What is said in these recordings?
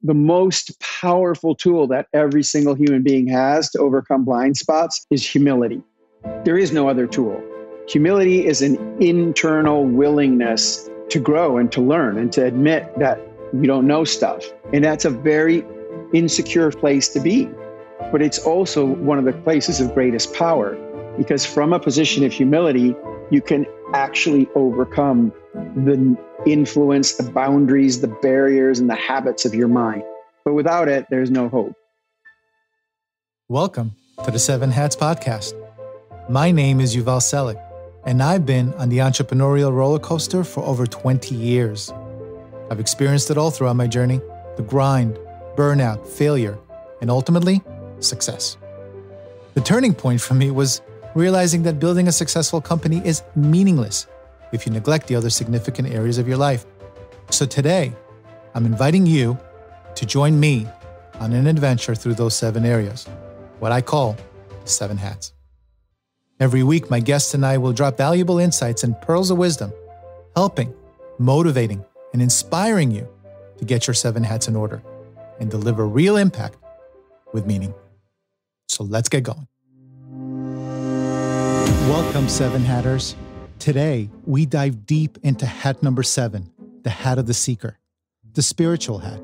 the most powerful tool that every single human being has to overcome blind spots is humility. There is no other tool. Humility is an internal willingness to grow and to learn and to admit that you don't know stuff. And that's a very insecure place to be. But it's also one of the places of greatest power, because from a position of humility, you can actually overcome the influence, the boundaries, the barriers, and the habits of your mind. But without it, there's no hope. Welcome to the Seven Hats Podcast. My name is Yuval Selik, and I've been on the entrepreneurial roller coaster for over 20 years. I've experienced it all throughout my journey: the grind, burnout, failure, and ultimately, success. The turning point for me was realizing that building a successful company is meaningless if you neglect the other significant areas of your life. So today, I'm inviting you to join me on an adventure through those 7 areas, what I call the 7 hats. Every week, my guests and I will drop valuable insights and pearls of wisdom, helping, motivating, and inspiring you to get your 7 hats in order and deliver real impact with meaning. So let's get going. Welcome, 7 Hatters. Today, we dive deep into hat number 7, the hat of the seeker, the spiritual hat,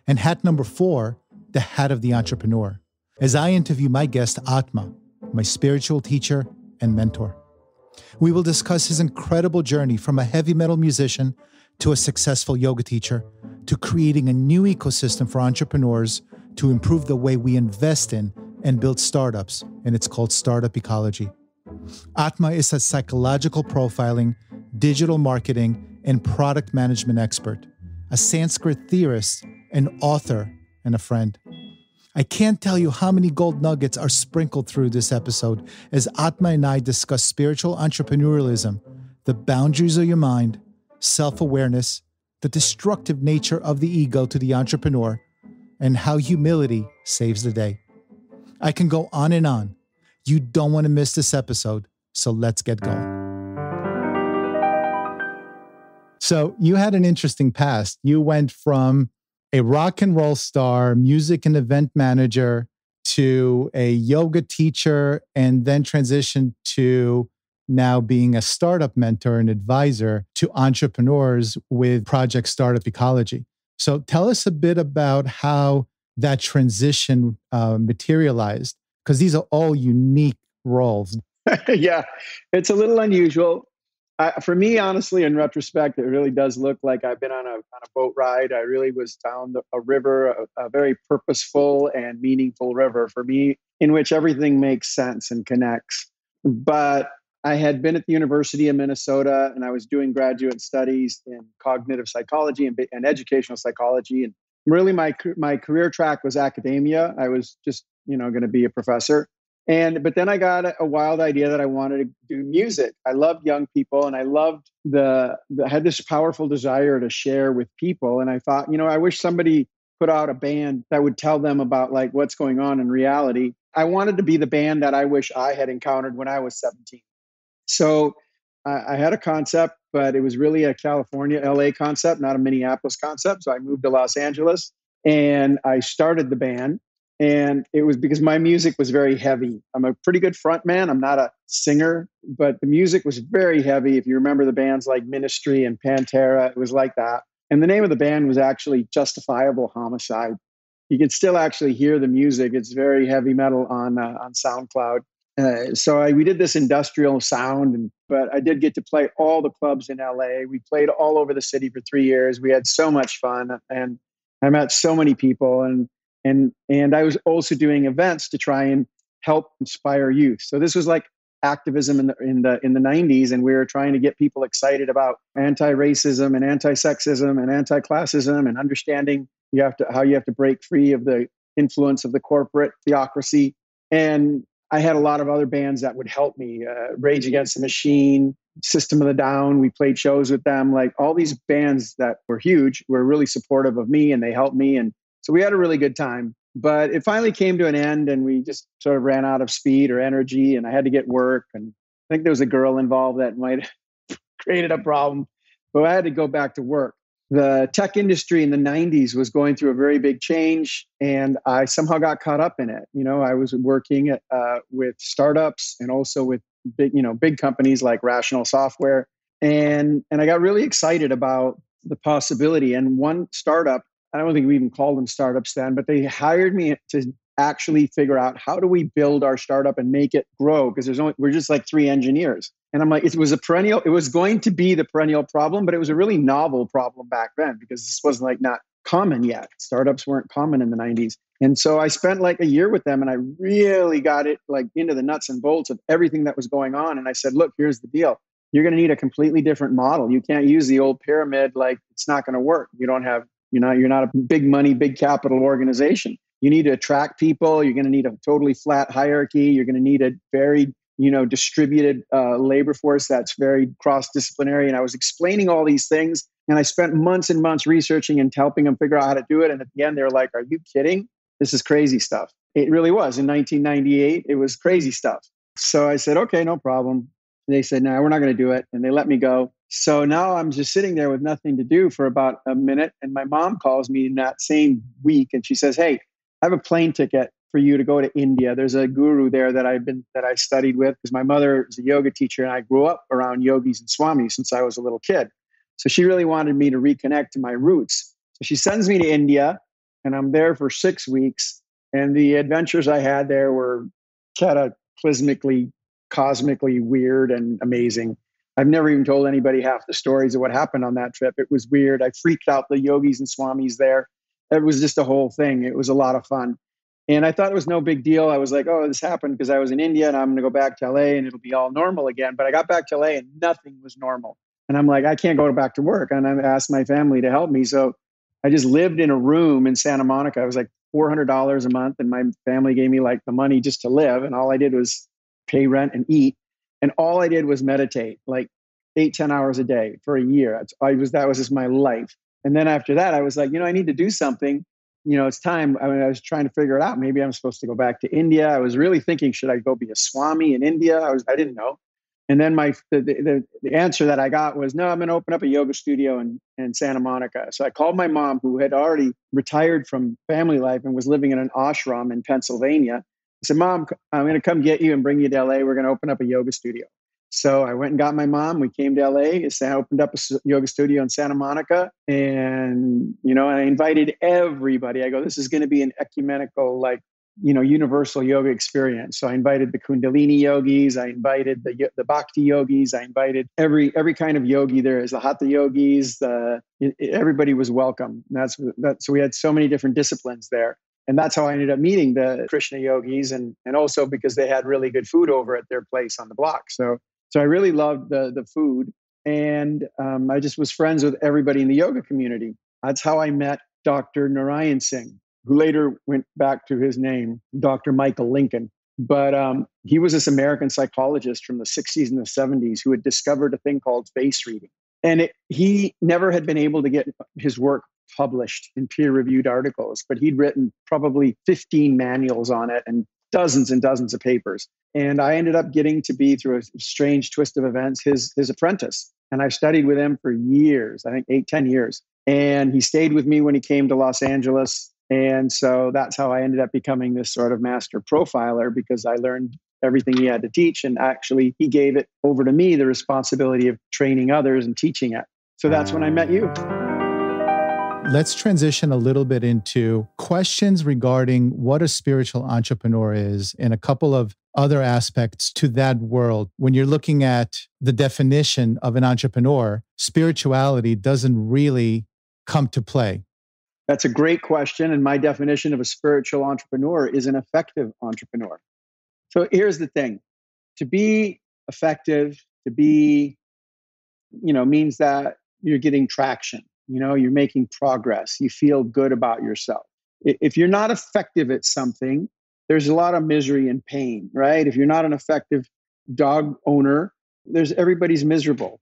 and hat number 4, the hat of the entrepreneur, as I interview my guest, Atma, my spiritual teacher and mentor. We will discuss his incredible journey from a heavy metal musician to a successful yoga teacher to creating a new ecosystem for entrepreneurs to improve the way we invest in and build startups, and it's called Startup Ecology. Atma is a psychological profiling, digital marketing, and product management expert, a Sanskrit theorist, an author, and a friend. I can't tell you how many gold nuggets are sprinkled through this episode as Atma and I discuss spiritual entrepreneurialism, the boundaries of your mind, self-awareness, the destructive nature of the ego to the entrepreneur, and how humility saves the day. I can go on and on. You don't want to miss this episode, so let's get going. So you had an interesting past. You went from a rock and roll star, music and event manager, to a yoga teacher, and then transitioned to now being a startup mentor and advisor to entrepreneurs with Project Startup Ecology. So tell us a bit about how that transition materialized, because these are all unique roles. Yeah, it's a little unusual. For me, honestly, in retrospect, it really does look like I've been on a boat ride. I really was down a river, a very purposeful and meaningful river for me, in which everything makes sense and connects. But I had been at the University of Minnesota, and I was doing graduate studies in cognitive psychology and educational psychology. And really, my career track was academia. I was just, going to be a professor. But then I got a wild idea that I wanted to do music. I loved young people, and I loved I had this powerful desire to share with people. And I thought, I wish somebody put out a band that would tell them about like what's going on in reality. I wanted to be the band that I wish I had encountered when I was 17. So I had a concept, but it was really a California, LA concept, not a Minneapolis concept. So I moved to Los Angeles and I started the band. And it was because my music was very heavy. I'm a pretty good front man. I'm not a singer, but the music was very heavy. If you remember the bands like Ministry and Pantera, it was like that. And the name of the band was actually Justifiable Homicide. You can still actually hear the music. It's very heavy metal on SoundCloud. We did this industrial sound, but I did get to play all the clubs in LA. We played all over the city for 3 years. We had so much fun, and I met so many people. And I was also doing events to try and help inspire youth. So this was like activism in the 90s, and we were trying to get people excited about anti-racism and anti-sexism and anti-classism and understanding how you have to break free of the influence of the corporate theocracy. And I had a lot of other bands that would help me. Rage Against the Machine, System of a Down. We played shows with them. Like all these bands that were huge were really supportive of me, and they helped me. And so we had a really good time. But it finally came to an end, and we just sort of ran out of speed or energy, and I had to get work. And I think there was a girl involved that might have created a problem. But I had to go back to work. the tech industry in the 90s was going through a very big change, and I somehow got caught up in it. I was working with startups and also with big companies like Rational Software, and I got really excited about the possibility. And one startup, I don't think we even called them startups then, but they hired me to actually figure out how do we build our startup and make it grow, because we're just like 3 engineers. And I'm like, it was going to be the perennial problem, but it was a really novel problem back then because this wasn't like not common yet. Startups weren't common in the 90s. And so I spent like a year with them, and I really got it like into the nuts and bolts of everything that was going on. And I said, look, here's the deal. You're going to need a completely different model. You can't use the old pyramid. Like, it's not going to work. You're not a big money, big capital organization. You need to attract people. You're going to need a totally flat hierarchy. You're going to need a very, distributed labor force that's very cross-disciplinary. And I was explaining all these things, and I spent months and months researching and helping them figure out how to do it. And at the end, they were like, "Are you kidding? This is crazy stuff." It really was. In 1998, it was crazy stuff. So I said, "Okay, no problem." They said, "No, we're not going to do it," and they let me go. So now I'm just sitting there with nothing to do for about a minute, and my mom calls me in that same week, and she says, "Hey, I have a plane ticket for you to go to India. There's a guru there that I studied with, because my mother is a yoga teacher, and I grew up around yogis and swamis since I was a little kid. So she really wanted me to reconnect to my roots. So she sends me to India, and I'm there for 6 weeks. And the adventures I had there were cataclysmically, cosmically weird and amazing. I've never even told anybody half the stories of what happened on that trip. It was weird. I freaked out the yogis and swamis there. It was just a whole thing. It was a lot of fun. And I thought it was no big deal. I was like, oh, this happened because I was in India, and I'm going to go back to LA and it'll be all normal again. But I got back to LA and nothing was normal. And I'm like, I can't go back to work. And I asked my family to help me. So I just lived in a room in Santa Monica. It was like $400 a month. And my family gave me like the money just to live. And all I did was pay rent and eat. And all I did was meditate like 8-10 hours a day for a year. That was just my life. And then after that, I was like, I need to do something. It's time. I was trying to figure it out. Maybe I'm supposed to go back to India. I was really thinking, should I go be a Swami in India? I didn't know. And then the answer that I got was, no, I'm going to open up a yoga studio in Santa Monica. So I called my mom, who had already retired from family life and was living in an ashram in Pennsylvania. I said, Mom, I'm going to come get you and bring you to LA. We're going to open up a yoga studio. So I went and got my mom. We came to LA. I opened up a yoga studio in Santa Monica. And, I invited everybody. I go, this is going to be an ecumenical, universal yoga experience. So I invited the Kundalini yogis. I invited the Bhakti yogis. I invited every kind of yogi there is, the Hatha yogis. Everybody was welcome. So we had so many different disciplines there. And that's how I ended up meeting the Krishna yogis, and also because they had really good food over at their place on the block. So I really loved the food, and I just was friends with everybody in the yoga community. That's how I met Dr. Narayan Singh, who later went back to his name, Dr. Michael Lincoln. But he was this American psychologist from the 60s and the 70s who had discovered a thing called face reading. And he never had been able to get his work published in peer-reviewed articles, but he'd written probably 15 manuals on it and dozens of papers. And I ended up getting to be, through a strange twist of events, his apprentice. And I studied with him for years, I think 8-10 years. And he stayed with me when he came to Los Angeles. And so that's how I ended up becoming this sort of master profiler, because I learned everything he had to teach. And actually, he gave it over to me, the responsibility of training others and teaching it. So that's when I met you. Let's transition a little bit into questions regarding what a spiritual entrepreneur is and a couple of other aspects to that world. When you're looking at the definition of an entrepreneur, spirituality doesn't really come to play. That's a great question. And my definition of a spiritual entrepreneur is an effective entrepreneur. So here's the thing. To be effective, means that you're getting traction. You're making progress. You feel good about yourself. If you're not effective at something, there's a lot of misery and pain, right? If you're not an effective dog owner, everybody's miserable.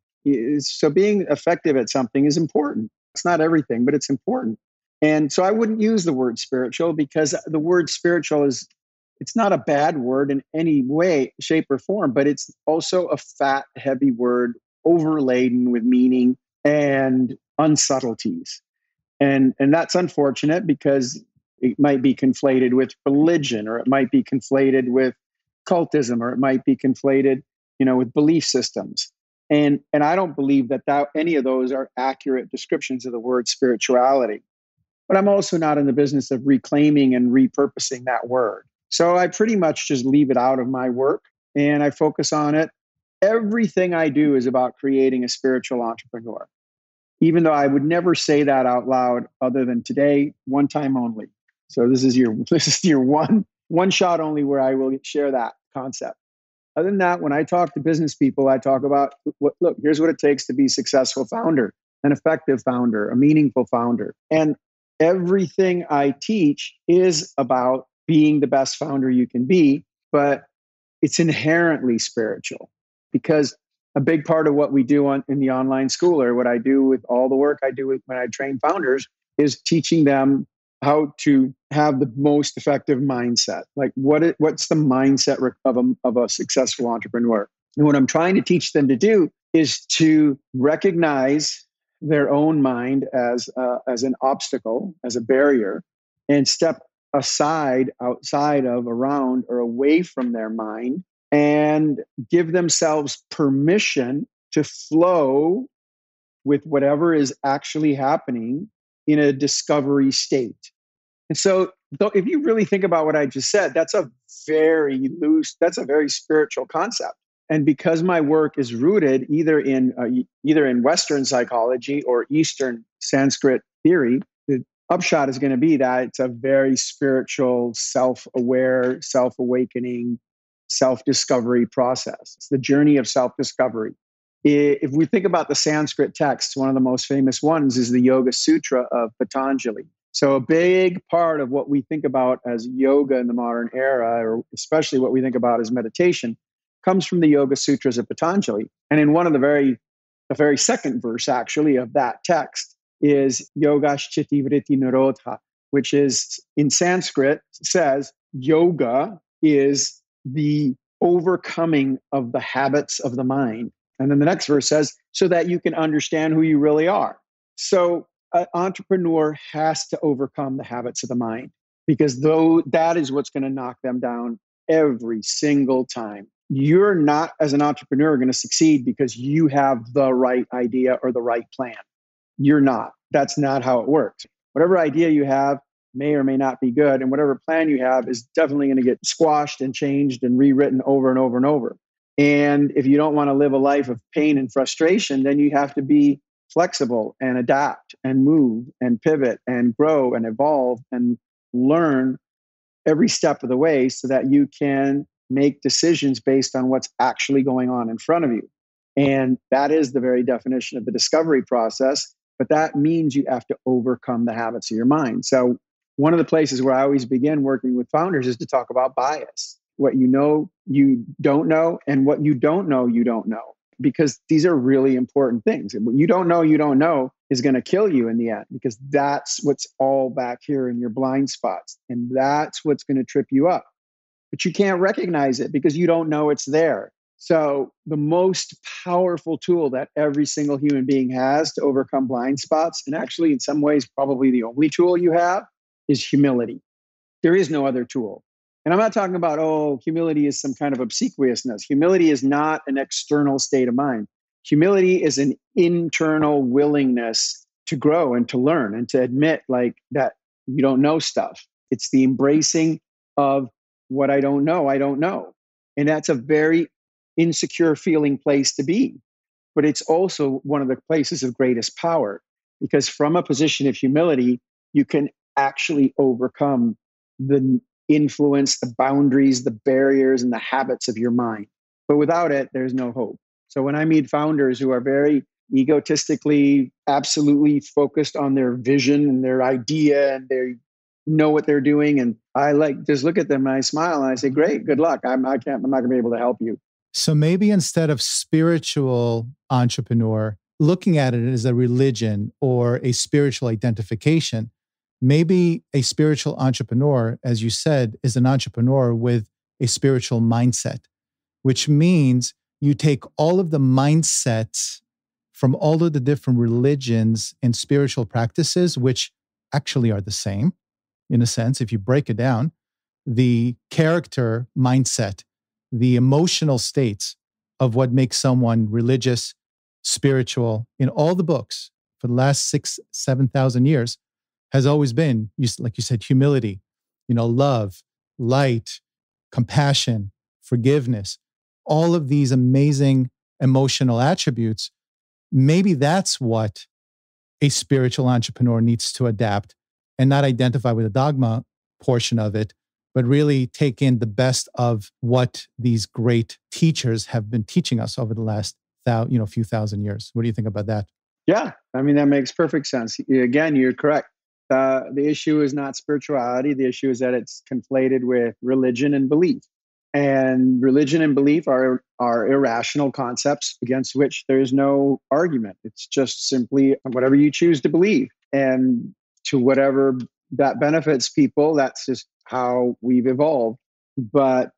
So being effective at something is important. It's not everything, but it's important. And so I wouldn't use the word spiritual, because the word spiritual it's not a bad word in any way, shape, or form, but it's also a fat, heavy word, overladen with meaning and unsubtleties. And that's unfortunate because it might be conflated with religion, or it might be conflated with cultism, or it might be conflated, with belief systems. And I don't believe that any of those are accurate descriptions of the word spirituality. But I'm also not in the business of reclaiming and repurposing that word. So I pretty much just leave it out of my work and I focus on it. Everything I do is about creating a spiritual entrepreneur, even though I would never say that out loud other than today, one time only. So this is your one shot only where I will share that concept. Other than that, when I talk to business people, I talk about, look, here's what it takes to be a successful founder, an effective founder, a meaningful founder. And everything I teach is about being the best founder you can be, but it's inherently spiritual, because a big part of what we do in the online school, or what I do with all the work I do when I train founders, is teaching them how to have the most effective mindset. Like what's the mindset of a successful entrepreneur? And what I'm trying to teach them to do is to recognize their own mind as an obstacle, as a barrier, and step aside, outside of, around, or away from their mind, and give themselves permission to flow with whatever is actually happening in a discovery state. And so if you really think about what I just said, that's a very spiritual concept. And because my work is rooted either in Western psychology or Eastern Sanskrit theory, the upshot is going to be that it's a very spiritual, self-aware, self-awakening, self-discovery process. It's the journey of self-discovery. If we think about the Sanskrit texts, one of the most famous ones is the Yoga Sutra of Patanjali. So a big part of what we think about as yoga in the modern era, or especially what we think about as meditation, comes from the Yoga Sutras of Patanjali. And in one of the very second verse, actually, of that text is Yogaschiti Vritti Nirodha, which is, in Sanskrit, says yoga is the overcoming of the habits of the mind. And then the next verse says, so that you can understand who you really are. So an entrepreneur has to overcome the habits of the mind, because that is what's going to knock them down every single time. You're not, as an entrepreneur, going to succeed because you have the right idea or the right plan. You're not. That's not how it works. Whatever idea you have may or may not be good, and whatever plan you have is definitely going to get squashed and changed and rewritten over and over and over. And if you don't want to live a life of pain and frustration, then you have to be flexible and adapt and move and pivot and grow and evolve and learn every step of the way, so that you can make decisions based on what's actually going on in front of you. And that is the very definition of the discovery process. But that means you have to overcome the habits of your mind. So one of the places where I always begin working with founders is to talk about bias. What you know, you don't know, and what you don't know, you don't know. Because these are really important things. And what you don't know is going to kill you in the end, because that's what's all back here in your blind spots. And that's what's going to trip you up. But you can't recognize it because you don't know it's there. So the most powerful tool that every single human being has to overcome blind spots, and actually in some ways probably the only tool you have, is humility. There is no other tool. And I'm not talking about, humility is some kind of obsequiousness. Humility is not an external state of mind. Humility is an internal willingness to grow and to learn and to admit that you don't know stuff. It's the embracing of what I don't know. And that's a very insecure feeling place to be. But it's also one of the places of greatest power, because from a position of humility, you can actually overcome the influence, the boundaries, the barriers, and the habits of your mind. But without it, there's no hope. So when I meet founders who are very egotistically, absolutely focused on their vision and their idea, and they know what they're doing, and I just look at them and I smile and I say, great, good luck. I'm not going to be able to help you. So maybe instead of spiritual entrepreneur, looking at it as a religion or a spiritual identification, maybe a spiritual entrepreneur, as you said, is an entrepreneur with a spiritual mindset, which means you take all of the mindsets from all of the different religions and spiritual practices, which actually are the same in a sense, if you break it down, the character mindset, the emotional states of what makes someone religious, spiritual, in all the books for the last 7,000 years has always been, like you said, humility, love, light, compassion, forgiveness, all of these amazing emotional attributes. Maybe that's what a spiritual entrepreneur needs to adapt and not identify with the dogma portion of it, but really take in the best of what these great teachers have been teaching us over the last few thousand years. What do you think about that? Yeah, I mean, that makes perfect sense. Again, you're correct. The issue is not spirituality. The issue is that it's conflated with religion and belief. And religion and belief are irrational concepts against which there is no argument. It's just simply whatever you choose to believe. And to whatever that benefits people, that's just how we've evolved. But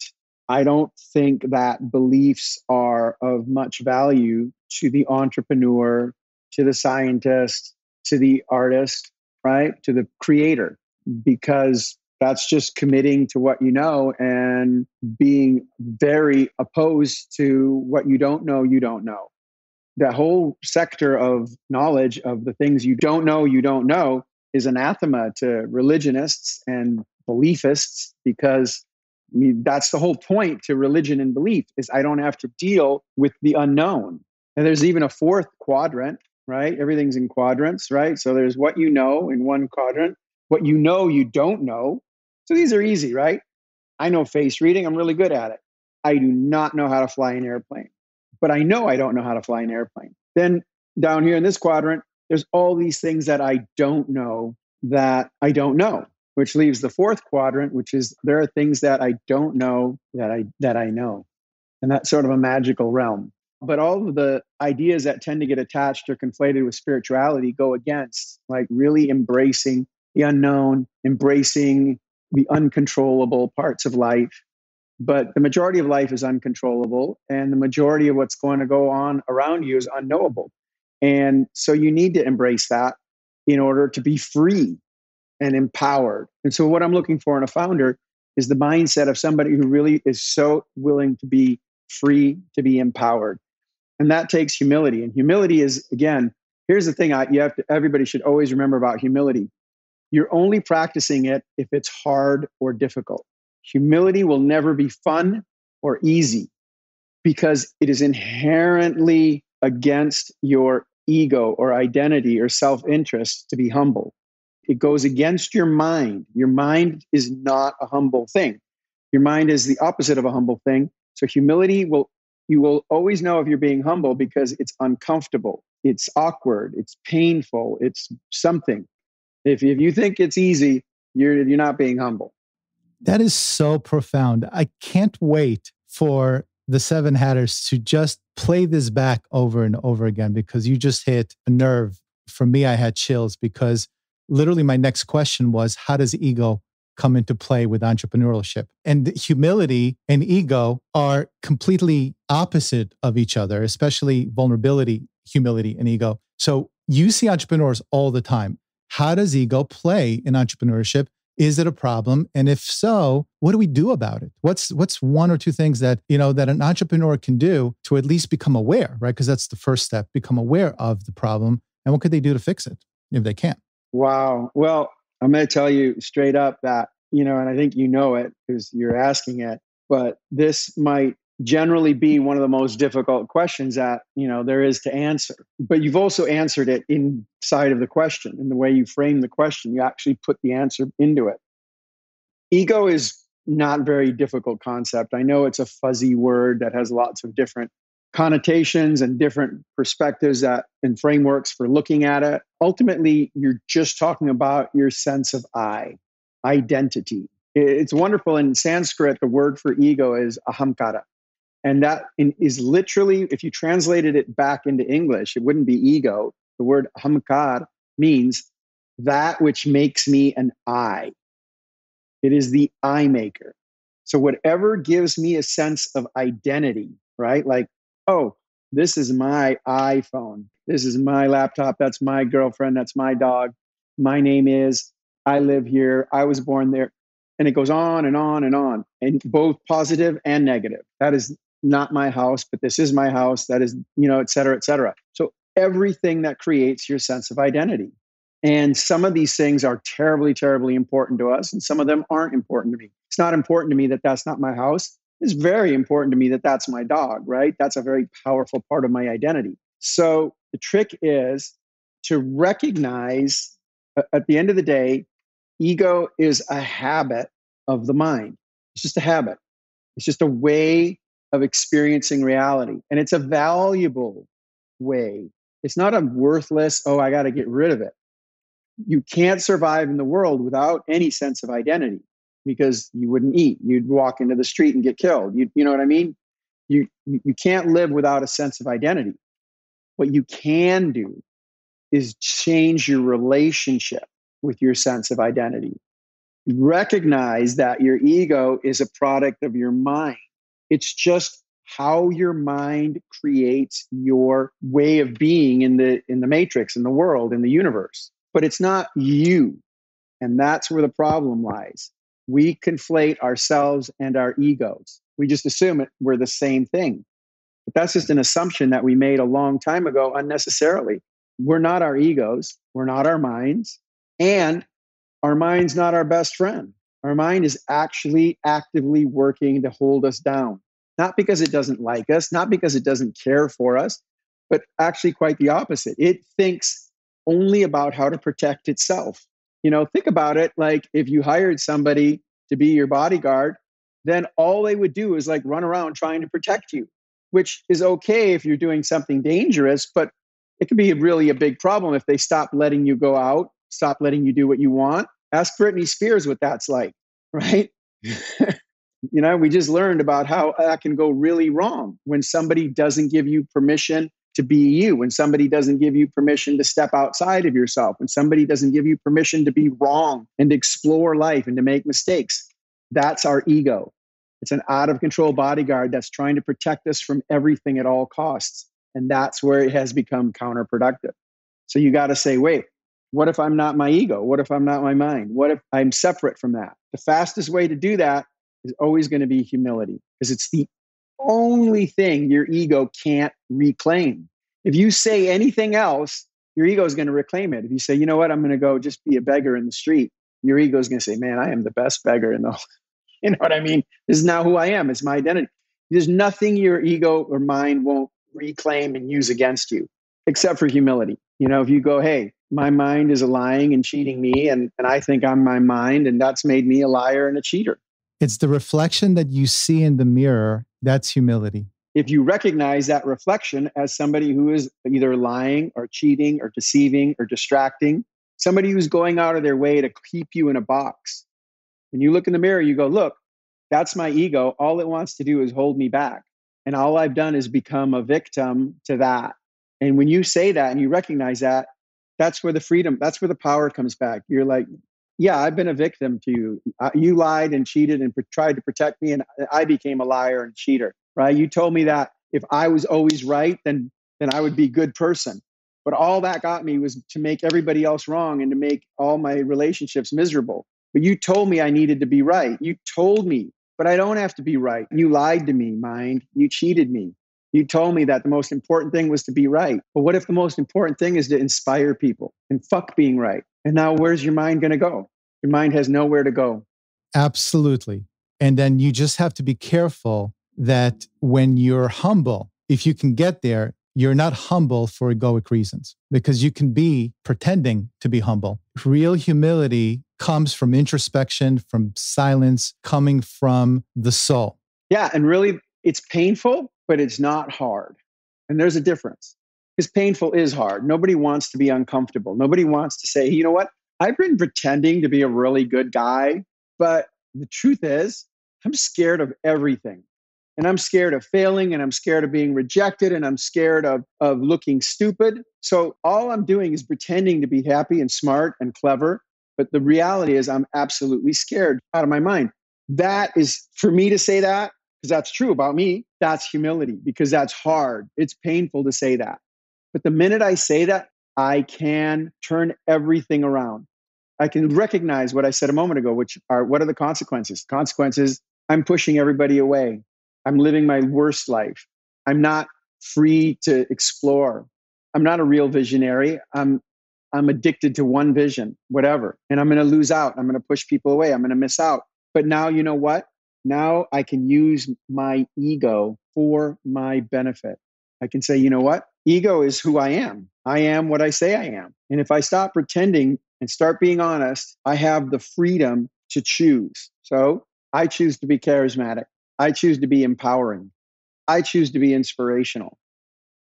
I don't think that beliefs are of much value to the entrepreneur, to the scientist, to the artist, right? To the creator, because that's just committing to what you know and being very opposed to what you don't know, That whole sector of knowledge of the things you don't know is anathema to religionists and beliefists, because that's the whole point to religion and belief is I don't have to deal with the unknown. And there's even a fourth quadrant, right? Everything's in quadrants, right? So there's what you know in one quadrant, what you don't know. So these are easy, right? I know face reading. I'm really good at it. I do not know how to fly an airplane, but I know I don't know how to fly an airplane. Then down here in this quadrant, there's all these things that I don't know, which leaves the fourth quadrant, which is there are things that I don't know that I know. And that's sort of a magical realm. But all of the ideas that tend to get attached or conflated with spirituality go against, like, really embracing the unknown, embracing the uncontrollable parts of life. But the majority of life is uncontrollable, and the majority of what's going to go on around you is unknowable. And so you need to embrace that in order to be free and empowered. And so what I'm looking for in a founder is the mindset of somebody who really is so willing to be free, to be empowered. And that takes humility. And humility is, again, here's the thing everybody should always remember about humility. You're only practicing it if it's hard or difficult. Humility will never be fun or easy because it is inherently against your ego or identity or self-interest to be humble. It goes against your mind. Your mind is not a humble thing. Your mind is the opposite of a humble thing. So humility you will always know if you're being humble because it's uncomfortable, it's awkward, it's painful, it's something. If you think it's easy, you're not being humble. That is so profound. I can't wait for the Seven Hatters to just play this back over and over again, because you just hit a nerve. For me, I had chills because literally my next question was, how does ego come into play with entrepreneurship? And humility and ego are completely opposite of each other, especially vulnerability, humility, and ego. So you see entrepreneurs all the time. How does ego play in entrepreneurship? Is it a problem? And if so, what do we do about it? What's one or two things that, that an entrepreneur can do to at least become aware, right? Because that's the first step, become aware of the problem. And what could they do to fix it if they can? Wow. Well, I'm going to tell you straight up that, and I think you know it because you're asking it, but this might generally be one of the most difficult questions that, there is to answer. But you've also answered it inside of the question. In the way you frame the question, you actually put the answer into it. Ego is not a very difficult concept. I know it's a fuzzy word that has lots of different connotations and different perspectives and frameworks for looking at it. Ultimately, you're just talking about your sense of identity. It's wonderful. In Sanskrit, the word for ego is ahamkara. And that is literally, if you translated it back into English, it wouldn't be ego. The word ahamkar means that which makes me an I. It is the I maker. So whatever gives me a sense of identity, right? Like, oh, This is my iPhone. This is my laptop. That's my girlfriend. That's my dog. My name is, I live here. I was born there. And it goes on and on and on, and both positive and negative. That is not my house, but this is my house. That is, et cetera, et cetera. So everything that creates your sense of identity. And some of these things are terribly, terribly important to us, and some of them aren't important to me. It's not important to me that that's not my house. It's very important to me that that's my dog, right? That's a very powerful part of my identity. So the trick is to recognize, at the end of the day, ego is a habit of the mind. It's just a habit. It's just a way of experiencing reality. And it's a valuable way. It's not a worthless, oh, I got to get rid of it. You can't survive in the world without any sense of identity, because you wouldn't eat. You'd walk into the street and get killed. You know what I mean? You can't live without a sense of identity. What you can do is change your relationship with your sense of identity. Recognize that your ego is a product of your mind. It's just how your mind creates your way of being in the matrix, in the world, in the universe. But it's not you. And that's where the problem lies. We conflate ourselves and our egos. We just assume we're the same thing. But that's just an assumption that we made a long time ago unnecessarily. We're not our egos. We're not our minds. And our mind's not our best friend. Our mind is actually actively working to hold us down. Not because it doesn't like us, not because it doesn't care for us, but actually quite the opposite. It thinks only about how to protect itself. Think about it like if you hired somebody to be your bodyguard, then all they would do is like run around trying to protect you, which is okay if you're doing something dangerous, but it could be really a big problem if they stop letting you go out, stop letting you do what you want. Ask Britney Spears what that's like, right? We just learned about how that can go really wrong when somebody doesn't give you permission to be you, when somebody doesn't give you permission to step outside of yourself, when somebody doesn't give you permission to be wrong and to explore life and to make mistakes. That's our ego. It's an out of control bodyguard that's trying to protect us from everything at all costs. And that's where it has become counterproductive. So you got to say, wait, what if I'm not my ego? What if I'm not my mind? What if I'm separate from that? The fastest way to do that is always going to be humility, because it's the only thing your ego can't reclaim. If you say anything else, your ego is going to reclaim it. If you say, you know what, I'm going to go just be a beggar in the street, your ego is going to say, man, I am the best beggar in the whole. You know what I mean? This is now who I am. It's my identity. There's nothing your ego or mind won't reclaim and use against you, except for humility. If you go, hey, my mind is lying and cheating me, and I think I'm my mind, and that's made me a liar and a cheater. It's the reflection that you see in the mirror. That's humility. If you recognize that reflection as somebody who is either lying or cheating or deceiving or distracting, somebody who's going out of their way to keep you in a box. When you look in the mirror, you go, look, that's my ego. All it wants to do is hold me back. And all I've done is become a victim to that. And when you say that and you recognize that, that's where the freedom, that's where the power comes back. You're like, yeah, I've been a victim to you. You lied and cheated and tried to protect me, and I became a liar and cheater, right? You told me that if I was always right, then I would be a good person. But all that got me was to make everybody else wrong and to make all my relationships miserable. But you told me I needed to be right. You told me, but I don't have to be right. You lied to me, mind. You cheated me. You told me that the most important thing was to be right. But what if the most important thing is to inspire people? And fuck being right. And now where's your mind going to go? Your mind has nowhere to go. Absolutely. And then you just have to be careful that when you're humble, if you can get there, you're not humble for egoic reasons, because you can be pretending to be humble. Real humility comes from introspection, from silence, coming from the soul. Yeah. And really, it's painful, but it's not hard. And there's a difference, because painful is hard. Nobody wants to be uncomfortable. Nobody wants to say, you know what? I've been pretending to be a really good guy, but the truth is, I'm scared of everything. And I'm scared of failing, and I'm scared of being rejected, and I'm scared of looking stupid. So all I'm doing is pretending to be happy and smart and clever. But the reality is I'm absolutely scared out of my mind. That is, for me to say that, because that's true about me, that's humility, because that's hard. It's painful to say that. But the minute I say that, I can turn everything around. I can recognize what I said a moment ago, which are, what are the consequences? Consequences, I'm pushing everybody away. I'm living my worst life. I'm not free to explore. I'm not a real visionary. I'm addicted to one vision, whatever. And I'm going to lose out. I'm going to push people away. I'm going to miss out. But now, you know what? Now I can use my ego for my benefit. I can say, you know what? Ego is who I am. I am what I say I am. And if I stop pretending and start being honest, I have the freedom to choose. So I choose to be charismatic. I choose to be empowering. I choose to be inspirational.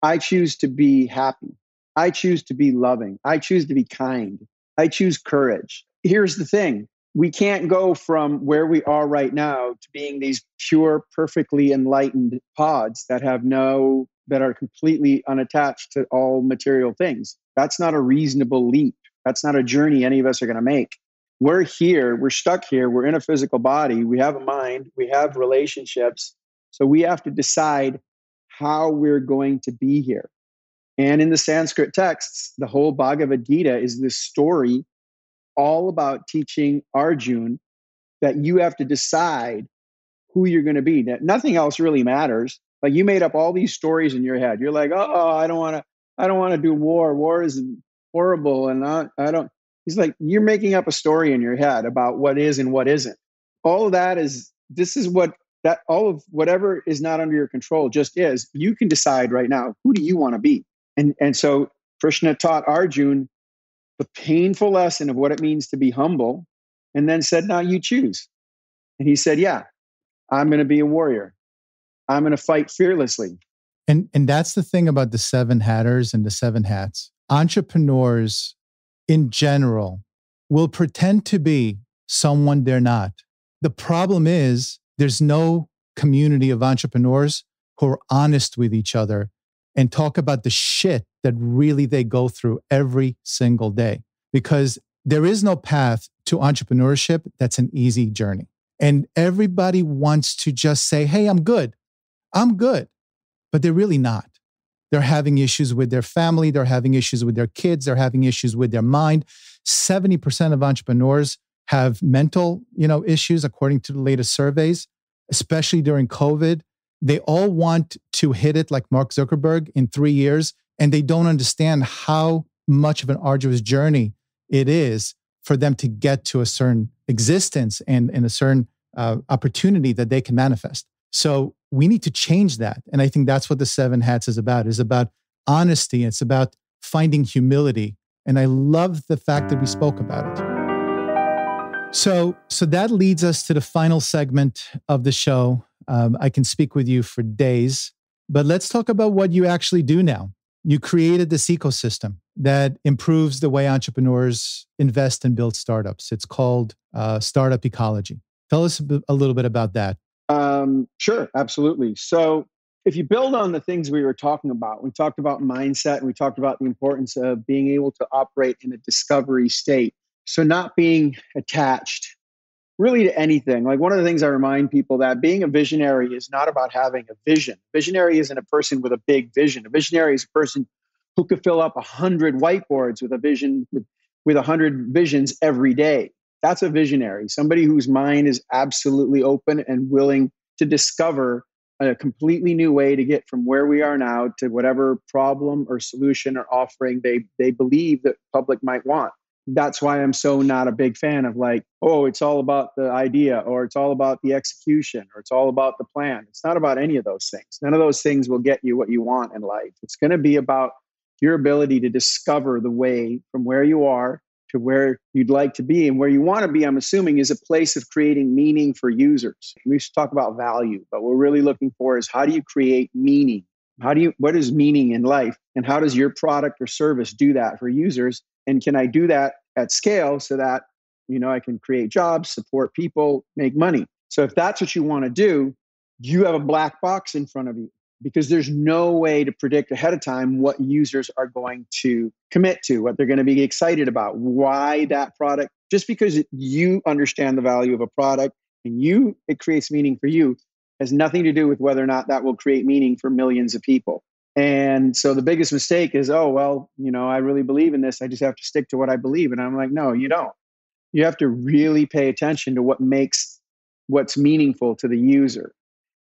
I choose to be happy. I choose to be loving. I choose to be kind. I choose courage. Here's the thing. We can't go from where we are right now to being these pure, perfectly enlightened pods that are completely unattached to all material things. That's not a reasonable leap. That's not a journey any of us are going to make. We're here. We're stuck here. We're in a physical body. We have a mind. We have relationships. So we have to decide how we're going to be here. And in the Sanskrit texts, the whole Bhagavad Gita is this story all about teaching Arjun that you have to decide who you're going to be. That nothing else really matters. Like, you made up all these stories in your head. You're like, oh, I don't want to do war. War is horrible, and I don't. He's like, you're making up a story in your head about what is and what isn't. All of that is. This is what that all of whatever is not under your control just is. You can decide right now, who do you want to be. And so Krishna taught Arjun the painful lesson of what it means to be humble, and then said, now you choose. And he said, yeah, I'm going to be a warrior. I'm going to fight fearlessly. And that's the thing about the seven hatters and the seven hats. Entrepreneurs in general will pretend to be someone they're not. The problem is there's no community of entrepreneurs who are honest with each other and talk about the shit that really they go through every single day. Because there is no path to entrepreneurship that's an easy journey. And everybody wants to just say, hey, I'm good. But they're really not. They're having issues with their family. They're having issues with their kids. They're having issues with their mind. 70% of entrepreneurs have mental, issues, according to the latest surveys, especially during COVID. They all want to hit it like Mark Zuckerberg in 3 years, and they don't understand how much of an arduous journey it is for them to get to a certain existence and a certain opportunity that they can manifest. So we need to change that. And I think that's what the seven hats is about. It's about honesty. It's about finding humility. And I love the fact that we spoke about it. So that leads us to the final segment of the show. I can speak with you for days, but let's talk about what you actually do now. You created this ecosystem that improves the way entrepreneurs invest and build startups. It's called Startup Ecology. Tell us a little bit about that. Sure, absolutely. So if you build on the things we were talking about, we talked about mindset and we talked about the importance of being able to operate in a discovery state. So not being attached really to anything. Like, one of the things I remind people that being a visionary is not about having a vision. Visionary isn't a person with a big vision. A visionary is a person who could fill up 100 whiteboards with a vision, with 100 visions every day. That's a visionary, somebody whose mind is absolutely open and willing to discover a completely new way to get from where we are now to whatever problem or solution or offering they believe that public might want. That's why I'm so not a big fan of, like, oh, it's all about the idea, or it's all about the execution, or it's all about the plan. It's not about any of those things. None of those things will get you what you want in life. It's going to be about your ability to discover the way from where you are to where you'd like to be. And where you want to be, I'm assuming, is a place of creating meaning for users. We should talk about value, but what we're really looking for is, how do you create meaning? What is meaning in life? And how does your product or service do that for users? And can I do that at scale so that, I can create jobs, support people, make money? So if that's what you want to do, you have a black box in front of you, because there's no way to predict ahead of time what users are going to commit to, what they're going to be excited about, why that product. Just because you understand the value of a product and it creates meaning for you, has nothing to do with whether or not that will create meaning for millions of people. And so the biggest mistake is, oh, well, I really believe in this. I just have to stick to what I believe. And I'm like, no, you don't. You have to really pay attention to what's meaningful to the user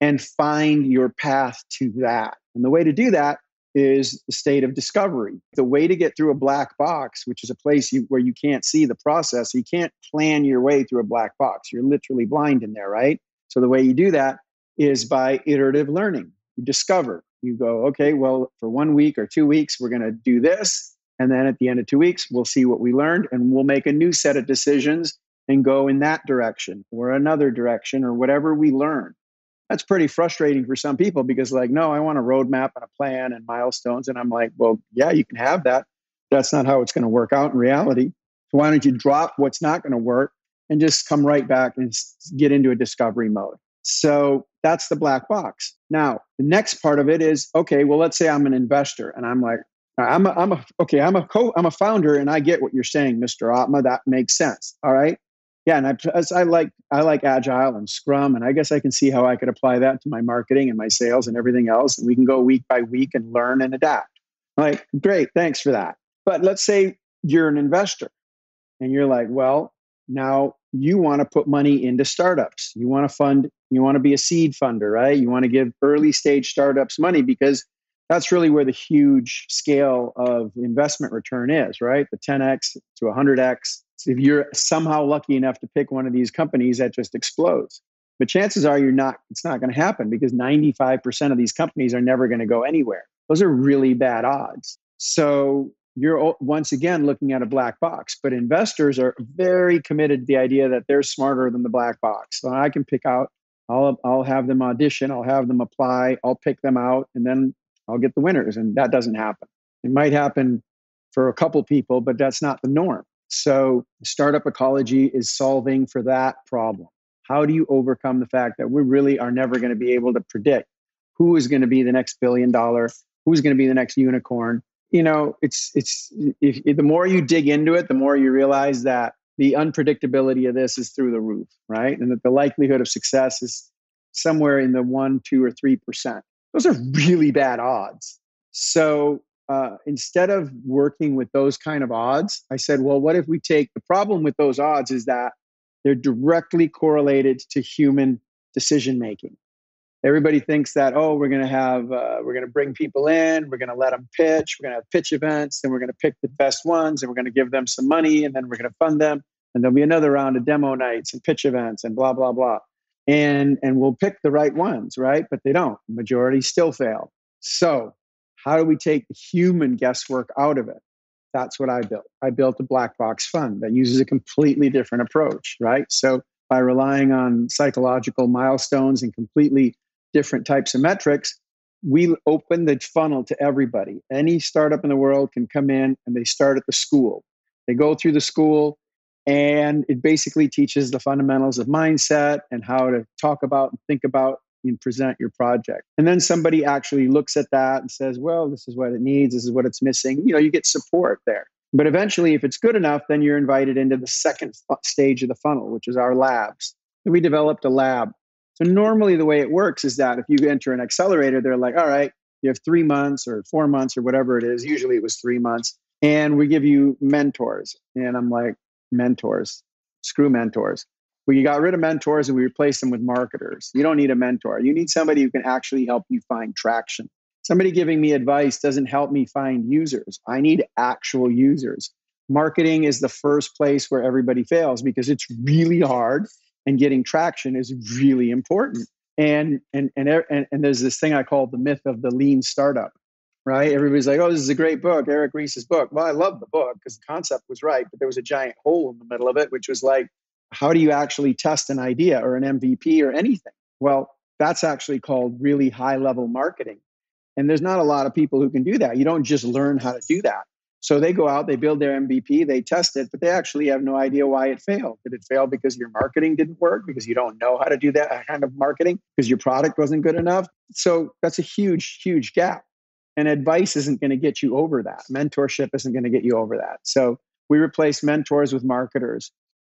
and find your path to that. And the way to do that is the state of discovery. The way to get through a black box, which is a place where you can't see the process, you can't plan your way through a black box. You're literally blind in there, right? So the way you do that is by iterative learning. You discover. You go, okay, well, for 1 week or 2 weeks, we're going to do this. And then at the end of 2 weeks, we'll see what we learned and we'll make a new set of decisions and go in that direction or another direction or whatever we learn. That's pretty frustrating for some people because no, I want a roadmap and a plan and milestones. And I'm like, well, yeah, you can have that. That's not how it's going to work out in reality. So why don't you drop what's not going to work and just come right back and get into a discovery mode? So that's the black box. Now, the next part of it is, okay, well, let's say I'm an investor and I'm like, I'm a founder and I get what you're saying, Mr. Atma. That makes sense. All right. Yeah, and I like Agile and Scrum, and I guess I can see how I could apply that to my marketing and my sales and everything else, and we can go week by week and learn and adapt. I'm like, great, thanks for that. But let's say you're an investor, and you're like, well, now you want to put money into startups. You want to be a seed funder, right? You want to give early stage startups money because that's really where the huge scale of investment return is, right? The 10x to 100x. If you're somehow lucky enough to pick one of these companies, that just explodes. But chances are it's not going to happen because 95% of these companies are never going to go anywhere. Those are really bad odds. So you're once again looking at a black box, but investors are very committed to the idea that they're smarter than the black box. So I can pick out, I'll have them audition, I'll have them apply, I'll pick them out, and then I'll get the winners. And that doesn't happen. It might happen for a couple people, but that's not the norm. So startup ecology is solving for that problem. How do you overcome the fact that we really are never going to be able to predict who is going to be the next $1 billion, who's going to be the next unicorn? The more you dig into it, the more you realize that the unpredictability of this is through the roof, right? And that the likelihood of success is somewhere in the 1, 2, or 3%. Those are really bad odds. So instead of working with those kind of odds, I said, well, what if we take the problem with those odds is that they're directly correlated to human decision making. Everybody thinks that, we're going to bring people in, we're going to let them pitch, we're going to have pitch events, then we're going to pick the best ones, and we're going to give them some money, and then we're going to fund them, and there'll be another round of demo nights and pitch events and blah, blah, blah. And we'll pick the right ones, right? But they don't. The majority still fail. So how do we take the human guesswork out of it? That's what I built. I built a black box fund that uses a completely different approach, right? So by relying on psychological milestones and completely different types of metrics, we open the funnel to everybody. Any startup in the world can come in and they start at the school. They go through the school and it basically teaches the fundamentals of mindset and how to talk about and think about and present your project. And then somebody actually looks at that and says, well, this is what it needs. This is what it's missing. You get support there. But eventually, if it's good enough, then you're invited into the second stage of the funnel, which is our labs. And we developed a lab. So normally the way it works is that if you enter an accelerator, they're like, all right, you have 3 months or 4 months or whatever it is. Usually it was 3 months. And we give you mentors. And I'm like, mentors? Screw mentors. We got rid of mentors and we replaced them with marketers. You don't need a mentor. You need somebody who can actually help you find traction. Somebody giving me advice doesn't help me find users. I need actual users. Marketing is the first place where everybody fails because it's really hard and getting traction is really important. And there's this thing I call the myth of the lean startup, right? Everybody's like, oh, this is a great book, Eric Ries's book. Well, I love the book because the concept was right, but there was a giant hole in the middle of it, which was like, how do you actually test an idea or an MVP or anything? Well, that's actually called really high-level marketing. And there's not a lot of people who can do that. You don't just learn how to do that. So they go out, they build their MVP, they test it, but they actually have no idea why it failed. Did it fail because your marketing didn't work? Because you don't know how to do that kind of marketing? Because your product wasn't good enough? So that's a huge, huge gap. And advice isn't going to get you over that. Mentorship isn't going to get you over that. So we replace mentors with marketers.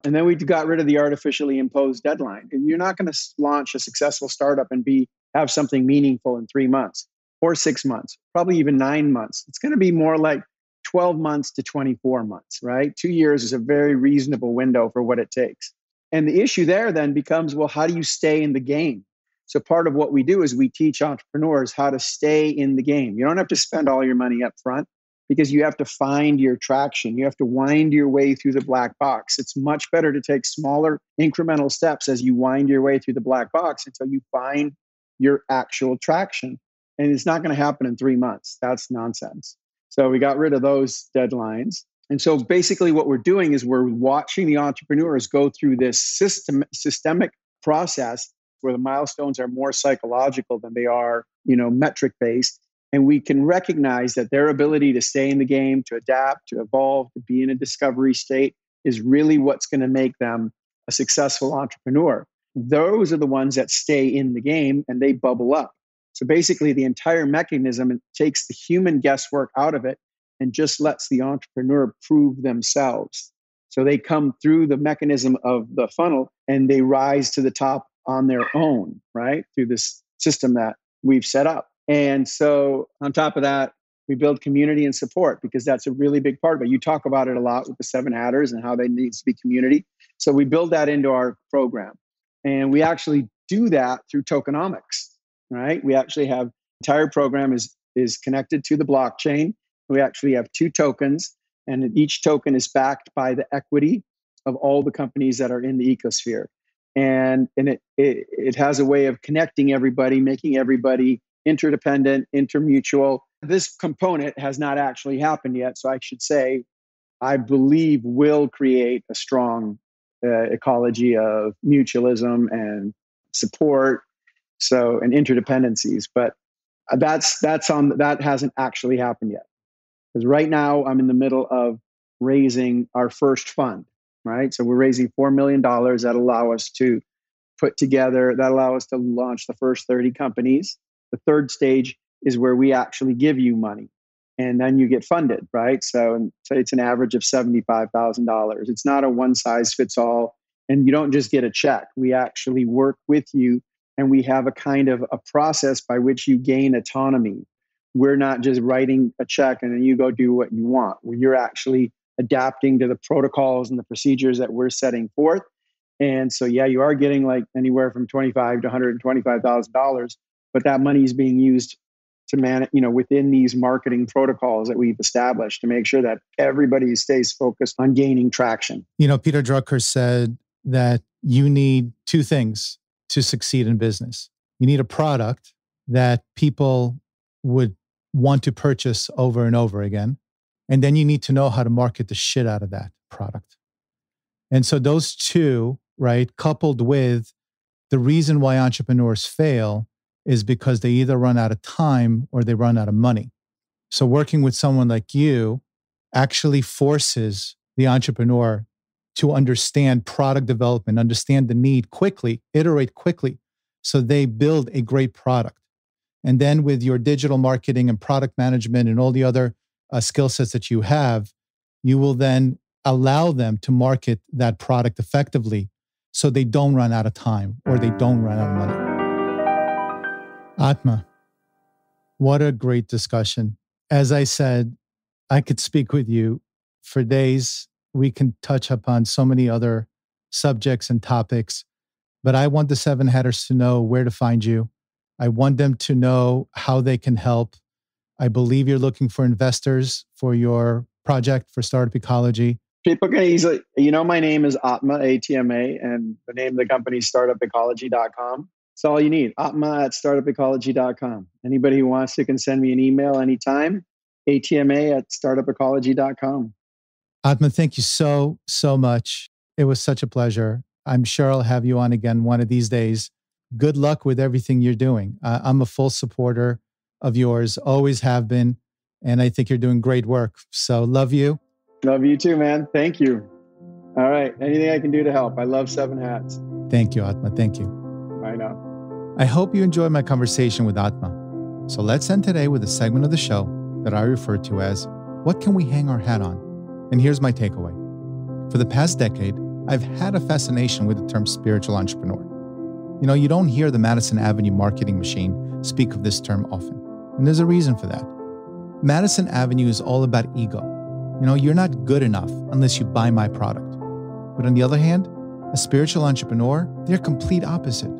And then we got rid of the artificially imposed deadline. And you're not going to launch a successful startup and have something meaningful in 3 months or 6 months, probably even 9 months. It's going to be more like 12 months to 24 months, right? 2 years is a very reasonable window for what it takes. And the issue there then becomes, well, how do you stay in the game? So part of what we do is we teach entrepreneurs how to stay in the game. You don't have to spend all your money up front because you have to find your traction. You have to wind your way through the black box. It's much better to take smaller incremental steps as you wind your way through the black box until you find your actual traction. And it's not going to happen in 3 months. That's nonsense. So we got rid of those deadlines. And so basically what we're doing is we're watching the entrepreneurs go through this systemic process where the milestones are more psychological than they are, metric based. And we can recognize that their ability to stay in the game, to adapt, to evolve, to be in a discovery state is really what's going to make them a successful entrepreneur. Those are the ones that stay in the game and they bubble up. So basically the entire mechanism takes the human guesswork out of it and just lets the entrepreneur prove themselves. So they come through the mechanism of the funnel and they rise to the top on their own, right? Through this system that we've set up. And so on top of that, we build community and support because that's a really big part of it. You talk about it a lot with the 7 Hatters and how there needs to be community. So we build that into our program. And we actually do that through tokenomics, right? We actually have entire program is connected to the blockchain. We actually have 2 tokens, and each token is backed by the equity of all the companies that are in the ecosphere. And it has a way of connecting everybody, making everybody interdependent, intermutual. This component has not actually happened yet. So I should say, I believe will create a strong ecology of mutualism and support, and interdependencies. But that hasn't actually happened yet. Because right now I'm in the middle of raising our first fund, right? So we're raising $4 million that allow us to launch the first 30 companies. The third stage is where we actually give you money and then you get funded, right? So it's an average of $75,000. It's not a one size fits all. And you don't just get a check. We actually work with you and we have a kind of a process by which you gain autonomy. We're not just writing a check and then you go do what you want. You're actually adapting to the protocols and the procedures that we're setting forth. And so, yeah, you are getting like anywhere from $25,000 to $125,000, but that money is being used to manage, within these marketing protocols that we've established to make sure that everybody stays focused on gaining traction. Peter Drucker said that you need 2 things to succeed in business. You need a product that people would want to purchase over and over again. And then you need to know how to market the shit out of that product. And so those 2, right, coupled with the reason why entrepreneurs fail is because they either run out of time or they run out of money. So working with someone like you actually forces the entrepreneur to understand product development, understand the need quickly, iterate quickly, so they build a great product. And then with your digital marketing and product management and all the other skill sets that you have, you will then allow them to market that product effectively so they don't run out of time or they don't run out of money. Atma, what a great discussion. As I said, I could speak with you for days. We can touch upon so many other subjects and topics, but I want the 7 Hatters to know where to find you. I want them to know how they can help. I believe you're looking for investors for your project for Startup Ecology. People can easily, my name is Atma, ATMA, and the name of the company is startupecology.com. That's all you need, Atma at startupecology.com. Anybody who wants to can send me an email anytime, ATMA at startupecology.com. Atma, thank you so, so much. It was such a pleasure. I'm sure I'll have you on again one of these days. Good luck with everything you're doing. I'm a full supporter of yours, always have been, and I think you're doing great work. So love you. Love you too, man. Thank you. All right. Anything I can do to help. I love 7 Hats. Thank you, Atma. Thank you. Bye now. I hope you enjoyed my conversation with Atma. So let's end today with a segment of the show that I refer to as, what can we hang our hat on? And here's my takeaway. For the past decade, I've had a fascination with the term spiritual entrepreneur. You know, you don't hear the Madison Avenue marketing machine speak of this term often, and there's a reason for that. Madison Avenue is all about ego. You know, you're not good enough unless you buy my product. But on the other hand, a spiritual entrepreneur, they're complete opposite.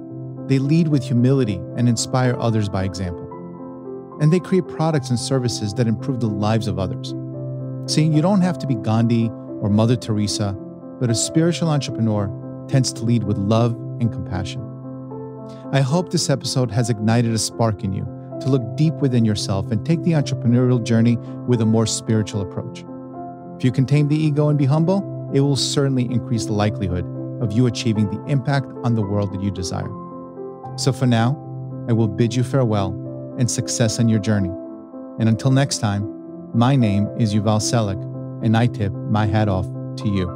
They lead with humility and inspire others by example. And they create products and services that improve the lives of others. See, you don't have to be Gandhi or Mother Teresa, but a spiritual entrepreneur tends to lead with love and compassion. I hope this episode has ignited a spark in you to look deep within yourself and take the entrepreneurial journey with a more spiritual approach. If you can tame the ego and be humble, it will certainly increase the likelihood of you achieving the impact on the world that you desire. So for now, I will bid you farewell and success on your journey. And until next time, my name is Yuval Selik, and I tip my hat off to you.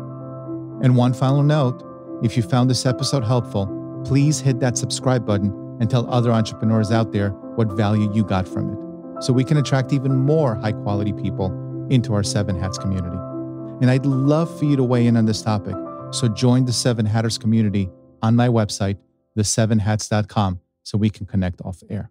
And one final note, if you found this episode helpful, please hit that subscribe button and tell other entrepreneurs out there what value you got from it, so we can attract even more high-quality people into our Seven Hats community. And I'd love for you to weigh in on this topic, so join the Seven Hatters community on my website, the7hats.com, so we can connect off air.